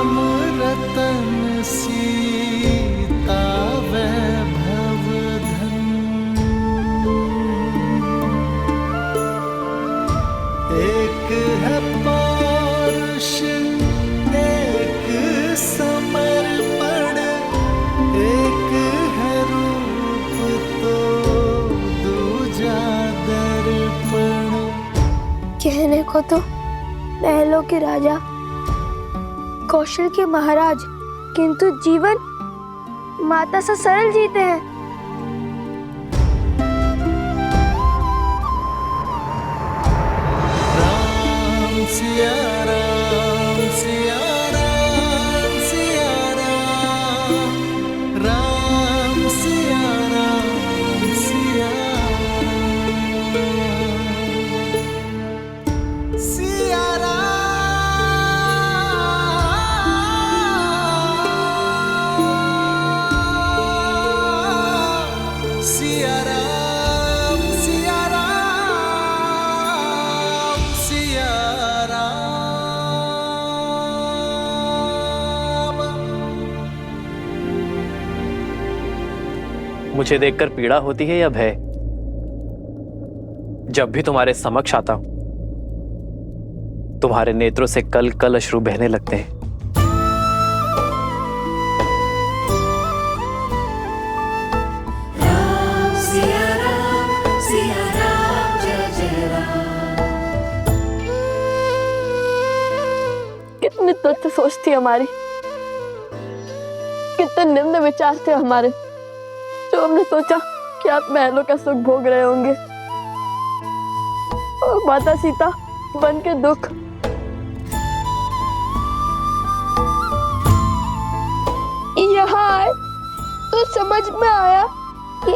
राम रतन सीता वैभव धन, एक है पौरुष एक समर्पण, एक है रूप तो दूजा दर्पण। कहने को तो महलों के राजा, कौशल के महाराज, किंतु जीवन माता सा सरल जीते हैं। राम सिया राम सिया राम सिया राम, राम सिया राम सिया राम, सिया राम, सिया राम सिया राम सिया राम। मुझे देखकर पीड़ा होती है या भय? जब भी तुम्हारे समक्ष आता हूं, तुम्हारे नेत्रों से कल कल अश्रु बहने लगते हैं। कितनी तुच्छ सोच थी हमारी, कितने निम्न विचार थे हमारे, जो हमने सोचा कि आप महलों का सुख भोग रहे होंगे और माता सीता बन के दुख। यहाँ आए तो समझ में आया कि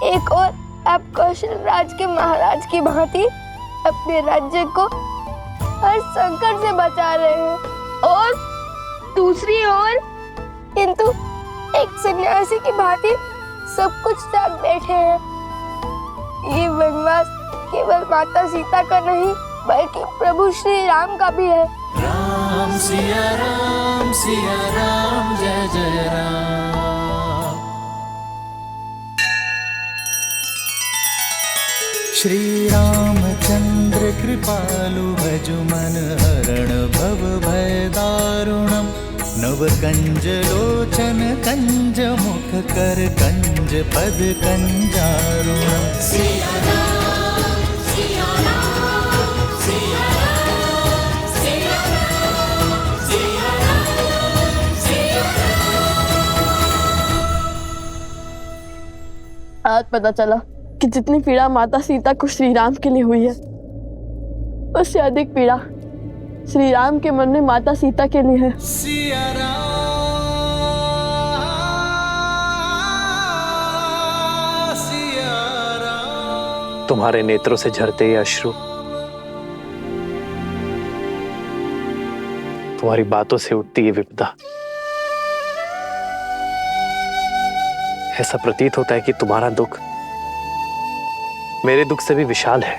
एक और आप कौशल राज के महाराज की भांति अपने राज्य को हर संकट से बचा रहे हैं, और दूसरी ओर किंतु एक सन्यासी की भांति सब कुछ त्याग बैठे हैं। ये वनवास केवल माता सीता का नहीं बल्कि प्रभु श्री राम का भी है। राम सिया राम जय जय राम। श्री रामचंद्र कृपालु भजु मन हरण भव भय दारुणम, नव कंज लोचन कंज मुख कर कंज पद कंजारुणम। सिया राम सिया राम सिया राम सिया राम सिया राम सिया राम। आज पता चला कि जितनी पीड़ा माता सीता को श्री राम के लिए हुई है, उससे अधिक पीड़ा श्री राम के मन में माता सीता के लिए है। सिया राम सिया राम। तुम्हारे नेत्रों से झरते ये अश्रु, तुम्हारी बातों से उठती ये विपदा, ऐसा प्रतीत होता है कि तुम्हारा दुख मेरे दुख से भी विशाल है।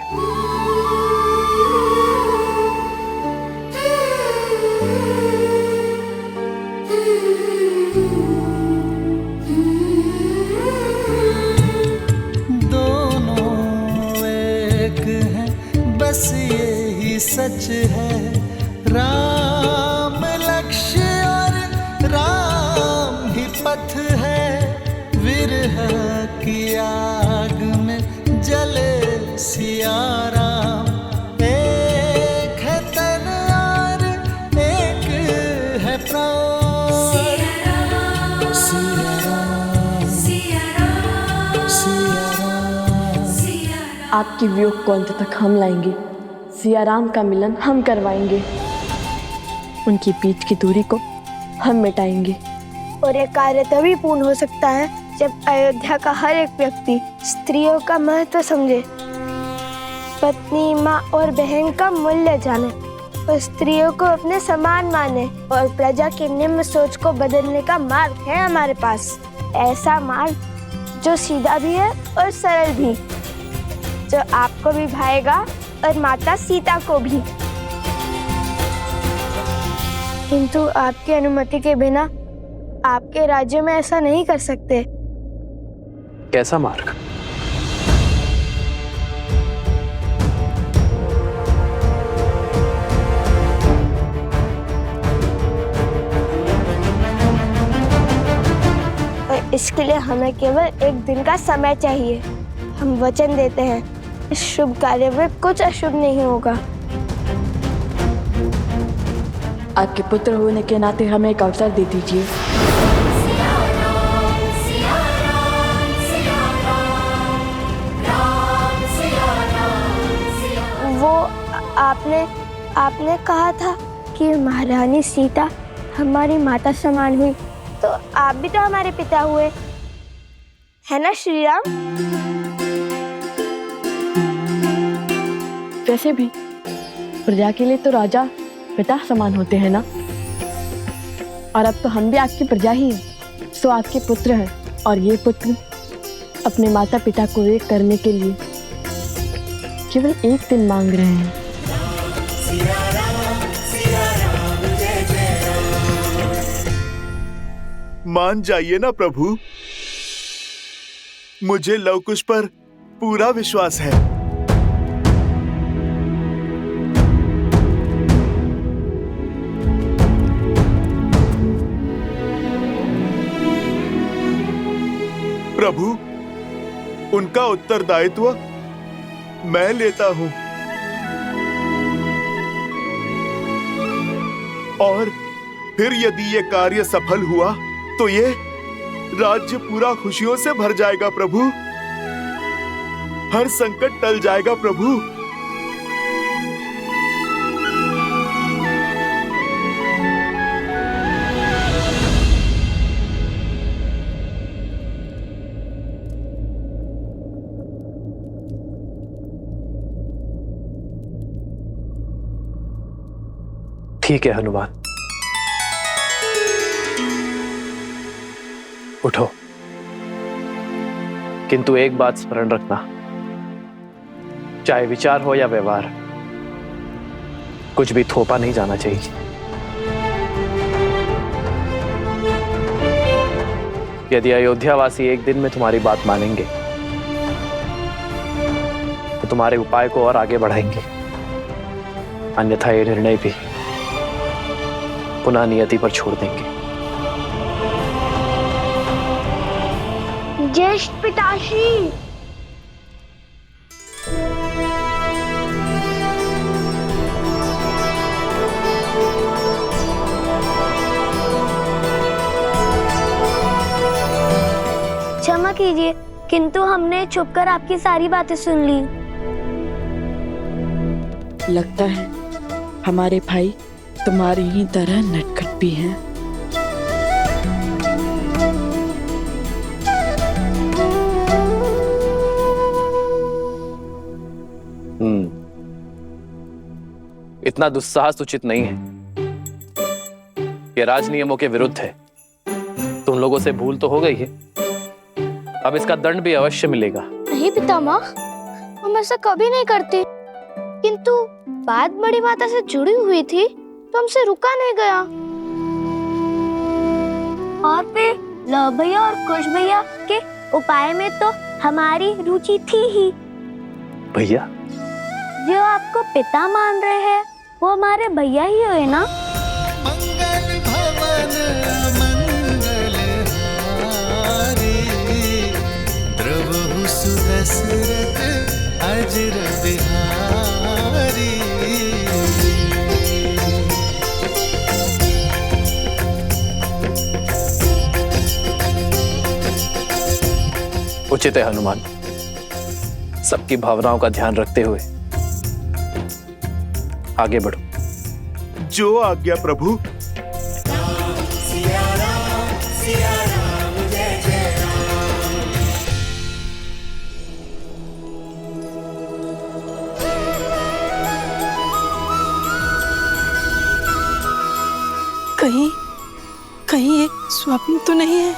दोनों एक हैं, बस यही सच है। राम लक्ष्य और राम ही पथ है, विरह की आग में जले सिया राम। एक है तन और एक है प्राण। सिया राम सिया राम सिया राम सिया राम। आपकी वियोग को अंत तक हम लाएंगे, सिया राम का मिलन हम करवाएंगे, उनकी बीच की दूरी को हम मिटाएंगे। और यह कार्य तभी पूर्ण हो सकता है जब अयोध्या का हर एक व्यक्ति स्त्रियों का महत्व समझे, पत्नी, माँ और बहन का मूल्य जाने, और स्त्रियों को अपने समान माने, और प्रजा की निम्न सोच को बदलने का मार्ग है हमारे पास। ऐसा मार्ग जो सीधा भी है और सरल भी, जो आपको भी भाएगा और माता सीता को भी। किंतु आपकी अनुमति के बिना आपके राज्य में ऐसा नहीं कर सकते। कैसा मार्ग? और इसके लिए हमें केवल एक दिन का समय चाहिए। हम वचन देते हैं इस शुभ कार्य में कुछ अशुभ नहीं होगा। आपके पुत्र होने के नाते हमें एक अवसर दे दीजिए। वो आपने कहा था कि महारानी सीता हमारी माता समान हुई, तो आप भी तो हमारे पिता हुए, है ना श्री राम? वैसे भी प्रजा के लिए तो राजा पिता समान होते हैं ना। और अब तो हम भी आपकी प्रजा ही हैं, सो आपके पुत्र हैं। और ये पुत्र अपने माता पिता को एक करने के लिए केवल एक दिन मांग रहे हैं। मान जाइए ना प्रभु, मुझे लव कुश पर पूरा विश्वास है। प्रभु, उनका उत्तरदायित्व मैं लेता हूं। और फिर यदि ये कार्य सफल हुआ तो ये राज्य पूरा खुशियों से भर जाएगा प्रभु। हर संकट टल जाएगा प्रभु। ठीक है हनुमान, उठो। किंतु एक बात स्मरण रखना, चाहे विचार हो या व्यवहार, कुछ भी थोपा नहीं जाना चाहिए। यदि अयोध्यावासी एक दिन में तुम्हारी बात मानेंगे तो तुम्हारे उपाय को और आगे बढ़ाएंगे, अन्यथा ये निर्णय भी पुनः नियति पर छोड़ देंगे। ज्येष्ठ पिताश्री, क्षमा कीजिए, किंतु हमने छुपकर आपकी सारी बातें सुन ली। लगता है हमारे भाई तुम्हारी ही तरह नटखट भी हैं। इतना दुस्साहस उचित नहीं है। ये राज नियमों के विरुद्ध है। तुम लोगों से भूल तो हो गई है, अब इसका दंड भी अवश्य मिलेगा। नहीं पितामह, हम ऐसा कभी नहीं करते, किंतु बात बड़ी माता से जुड़ी हुई थी तो हमसे रुका नहीं गया। और फिर लव भैया और कुश भैया के उपाय में तो हमारी रुचि थी ही। भैया? जो आपको पिता मान रहे हैं वो हमारे भैया ही हुए ना। मंगल भवन मंगल हारी, द्रवहु सुदशरथ अजर बिहारी। उचित है हनुमान, सबकी भावनाओं का ध्यान रखते हुए आगे बढ़ो। जो आज्ञा प्रभु। कहीं ये स्वप्न तो नहीं है?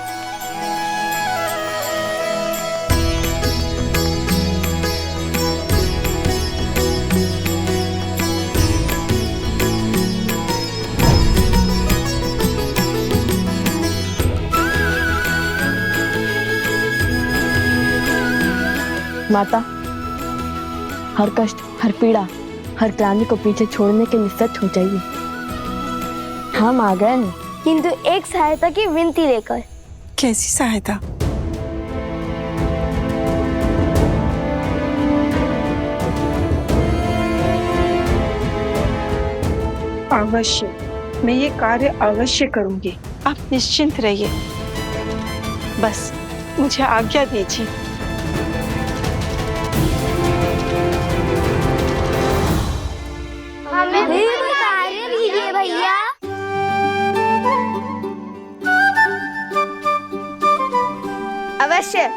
माता, हर कष्ट, हर पीड़ा, हर ग्लानि को पीछे छोड़ने के लिए सच हो जाइए। हम आ गए हैं, किंतु एक सहायता की विनती लेकर। कैसी सहायता? अवश्य, मैं ये कार्य अवश्य करूंगी। आप निश्चिंत रहिए, बस मुझे आज्ञा दीजिए। हमें भी कार्य दीजिए भैया। अवश्य,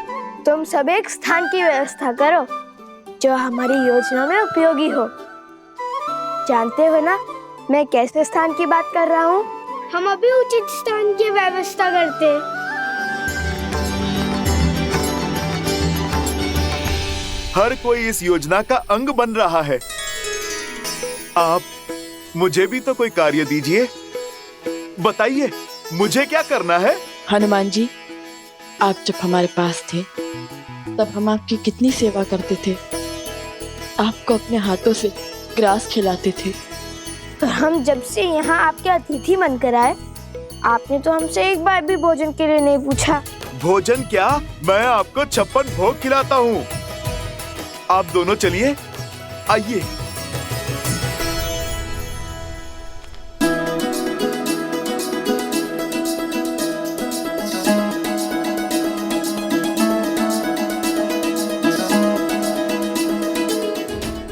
तुम सब एक स्थान की व्यवस्था करो जो हमारी योजना में उपयोगी हो। जानते हो ना मैं कैसे स्थान की बात कर रहा हूँ? हम अभी उचित स्थान की व्यवस्था करते हैं। हर कोई इस योजना का अंग बन रहा है। आप मुझे भी तो कोई कार्य दीजिए। बताइए, मुझे क्या करना है? हनुमान जी, आप जब हमारे पास थे तब हम आपकी कितनी सेवा करते थे। आपको अपने हाथों से ग्रास खिलाते थे। तो हम जब से यहाँ आपके अतिथि बनकर आए, आपने तो हमसे एक बार भी भोजन के लिए नहीं पूछा। भोजन क्या, मैं आपको 56 भोग खिलाता हूँ। आप दोनों चलिए, आइए।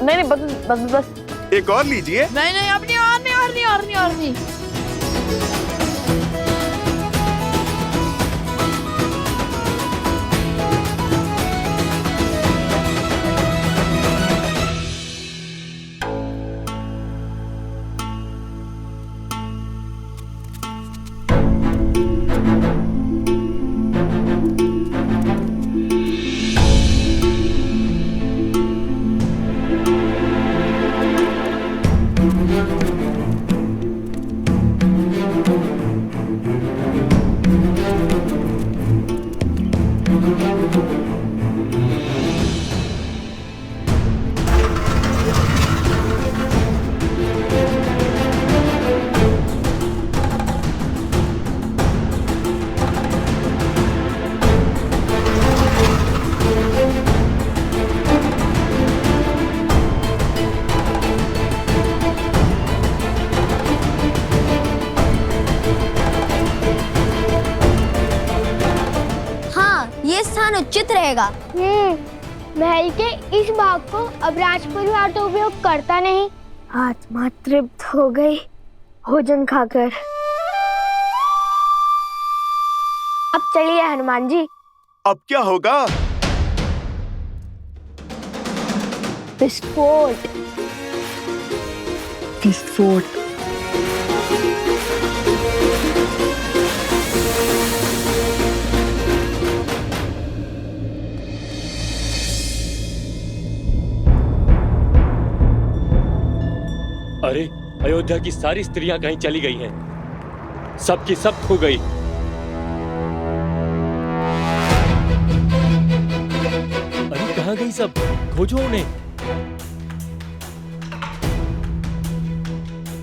नहीं, बस। एक और लीजिए। नहीं, अब नहीं, और नहीं। उचित रहेगा। महल के इस भाग को अब राज परिवार तो उपयोग करता नहीं। आत्मा तृप्त हो गई भोजन खाकर। अब चलिए हनुमान जी। अब क्या होगा? विस्फोट। अरे, अयोध्या की सारी स्त्रियां कहीं चली गई हैं। सब की सब खो गई। अरे कहाँ गई सब? खोजो उन्हें।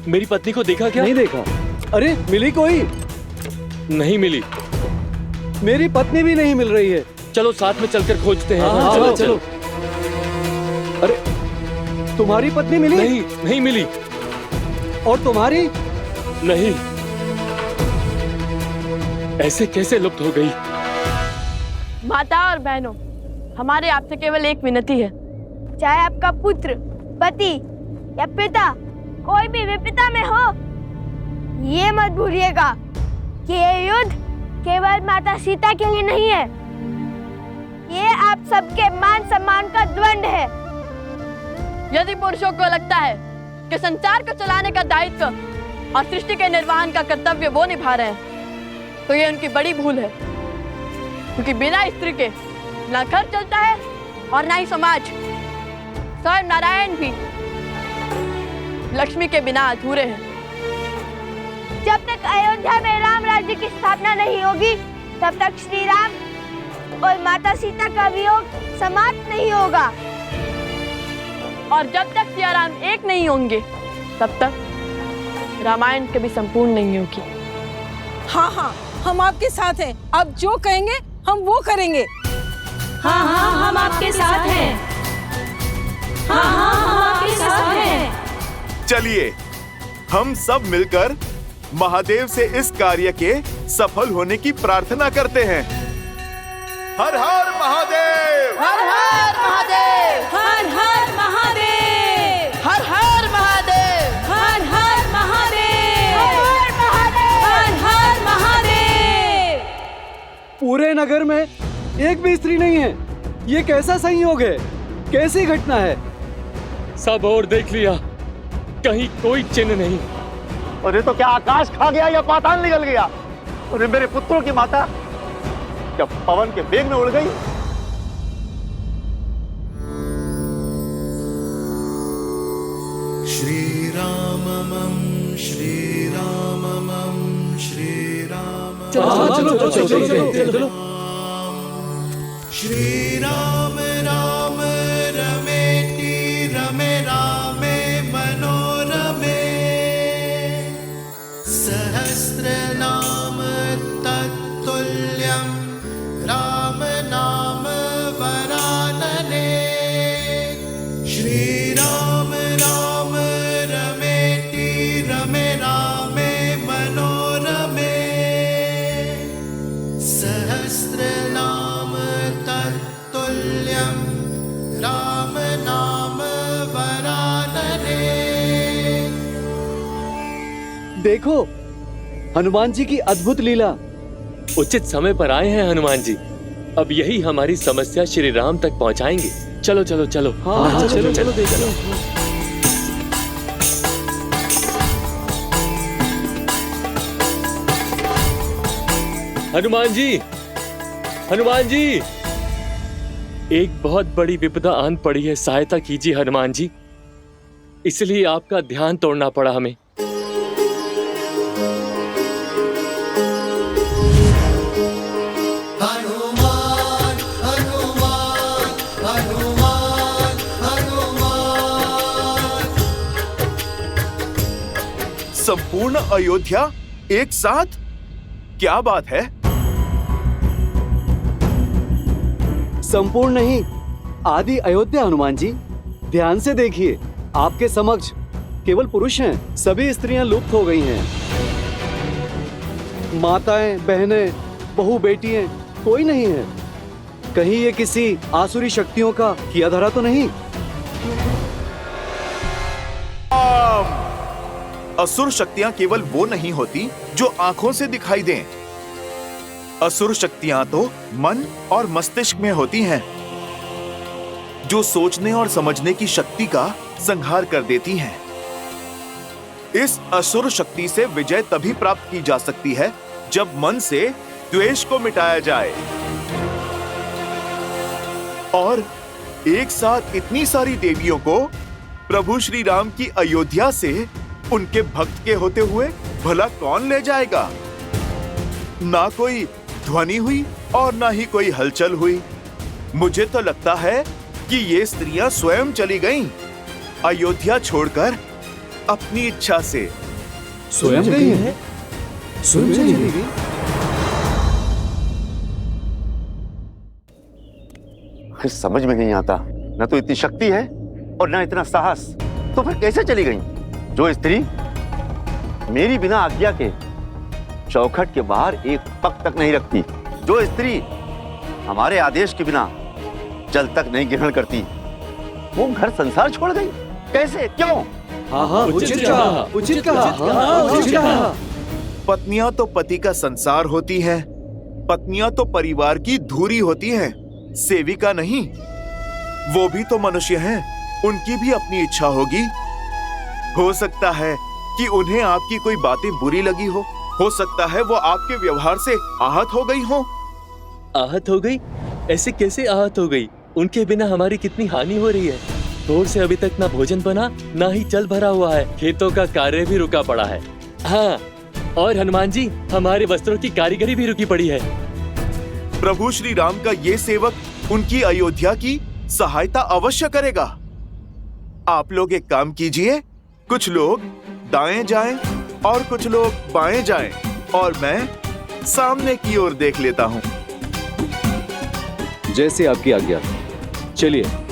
मेरी पत्नी को देखा क्या? नहीं देखा। अरे मिली कोई? नहीं मिली। मेरी पत्नी भी नहीं मिल रही है। चलो साथ में चलकर खोजते हैं। हाँ, चलो। अरे तुम्हारी पत्नी मिली? नहीं मिली। और तुम्हारी? नहीं। ऐसे कैसे लुप्त हो गई? माता और बहनों, हमारे आपसे केवल एक विनती है। चाहे आपका पुत्र, पति या पिता, कोई भी विपदा में हो, ये मत भूलिएगा कि ये युद्ध केवल माता सीता के लिए नहीं है। ये आप सबके मान सम्मान का द्वंद है। यदि पुरुषों को लगता है कि संसार को चलाने का दायित्व और सृष्टि के निर्वहन का कर्तव्य वो निभा रहे हैं, तो ये उनकी बड़ी भूल है। क्योंकि बिना स्त्री के ना घर चलता है और ना ही समाज। स्वयं नारायण भी लक्ष्मी के बिना अधूरे हैं। जब तक अयोध्या में राम राज्य की स्थापना नहीं होगी, तब तक श्री राम और माता सीता का वियोग समाप्त नहीं होगा। और जब तक सियाराम एक नहीं होंगे तब तक रामायण कभी संपूर्ण नहीं होगी। हाँ हाँ, हम आपके साथ हैं। आप जो कहेंगे हम वो करेंगे। हाँ हाँ, हम आपके साथ हैं। हाँ हाँ, हम आपके साथ हैं। चलिए हम सब मिलकर महादेव से इस कार्य के सफल होने की प्रार्थना करते हैं। हर हर महादेव, हर हर महादेव, हर हर महादेव, हर हर महादेव, हर हर महादेव, हर हर महादेव। पूरे नगर में एक भी स्त्री नहीं है। ये कैसा संयोग है? कैसी घटना है? सब और देख लिया, कहीं कोई चिन्ह नहीं। अरे तो क्या आकाश खा गया या पाताल निकल गया? अरे मेरे पुत्रों की माता क्या पवन के वेग में उड़ गई? श्री राममं श्री राममं श्री राम। चलो। श्री राम राम रमेति रमे रामे मनोरमे सहस्रनाम तत्तुल्यं राम नाम वरानने। श्री राम राम रमेति रमे रामे मनोरमे सहस्रनाम तत्तुल्यं राम नाम वरानने। देखो हनुमान जी की अद्भुत लीला। उचित समय पर आए हैं हनुमान जी। अब यही हमारी समस्या श्री राम तक पहुंचाएंगे। चलो चलो चलो। हाँ, चलो देखो। हनुमान जी, हनुमान जी, एक बहुत बड़ी विपदा आन पड़ी है, सहायता कीजिए हनुमान जी। इसलिए आपका ध्यान तोड़ना पड़ा हमें। हनुमान हनुमान हनुमान हनुमान। संपूर्ण अयोध्या एक साथ? क्या बात है? संपूर्ण नहीं, आदि अयोध्या हनुमान जी। ध्यान से देखिए, आपके समक्ष केवल पुरुष हैं। सभी स्त्रियां लुप्त हो गई हैं। माताएं, बहनें, बहू, बेटियां कोई नहीं है। कहीं ये किसी आसुरी शक्तियों का किया धरा तो नहीं? असुर शक्तियां केवल वो नहीं होती जो आंखों से दिखाई दें। असुर शक्तियां तो मन और मस्तिष्क में होती हैं, जो सोचने और समझने की शक्ति का संहार कर देती हैं। इस असुर शक्ति से विजय तभी प्राप्त की जा सकती है जब मन से द्वेष को मिटाया जाए। और एक साथ इतनी सारी देवियों को प्रभु श्री राम की अयोध्या से उनके भक्त के होते हुए भला कौन ले जाएगा? ना कोई ध्वनि हुई और ना ही कोई हलचल हुई। मुझे तो लगता है कि ये स्त्रियां स्वयं चली गईं, अयोध्या छोड़कर अपनी इच्छा से। स्वयं गई है? स्वयं चली गई? समझ में नहीं आता, न तो इतनी शक्ति है और न इतना साहस, तो फिर कैसे चली गई? जो स्त्री मेरी बिना आज्ञा के चौखट के बाहर एक पग तक नहीं रखती, जो स्त्री हमारे आदेश के बिना जल तक नहीं ग्रहण करती, वो घर संसार छोड़ गई। कैसे? क्यों? हाँ, उचित कहा। पत्नियां तो पति का संसार होती हैं, पत्नियां तो परिवार की धुरी होती हैं, सेविका नहीं। वो भी तो मनुष्य हैं, उनकी भी अपनी इच्छा होगी। हो सकता है कि उन्हें आपकी कोई बातें बुरी लगी हो सकता है वो आपके व्यवहार से आहत हो गई हो। आहत हो गई? ऐसे कैसे आहत हो गई? उनके बिना हमारी कितनी हानि हो रही है। भोर से अभी तक ना भोजन बना, ना ही जल भरा हुआ है। खेतों का कार्य भी रुका पड़ा है। हाँ, और हनुमान जी, हमारे वस्त्रों की कारीगरी भी रुकी पड़ी है। प्रभु श्री राम का ये सेवक उनकी अयोध्या की सहायता अवश्य करेगा। आप लोग एक काम कीजिए, कुछ लोग दाएं जाएं और कुछ लोग बाएं जाएं और मैं सामने की ओर देख लेता हूं। जैसे आपकी आज्ञा। चलिए।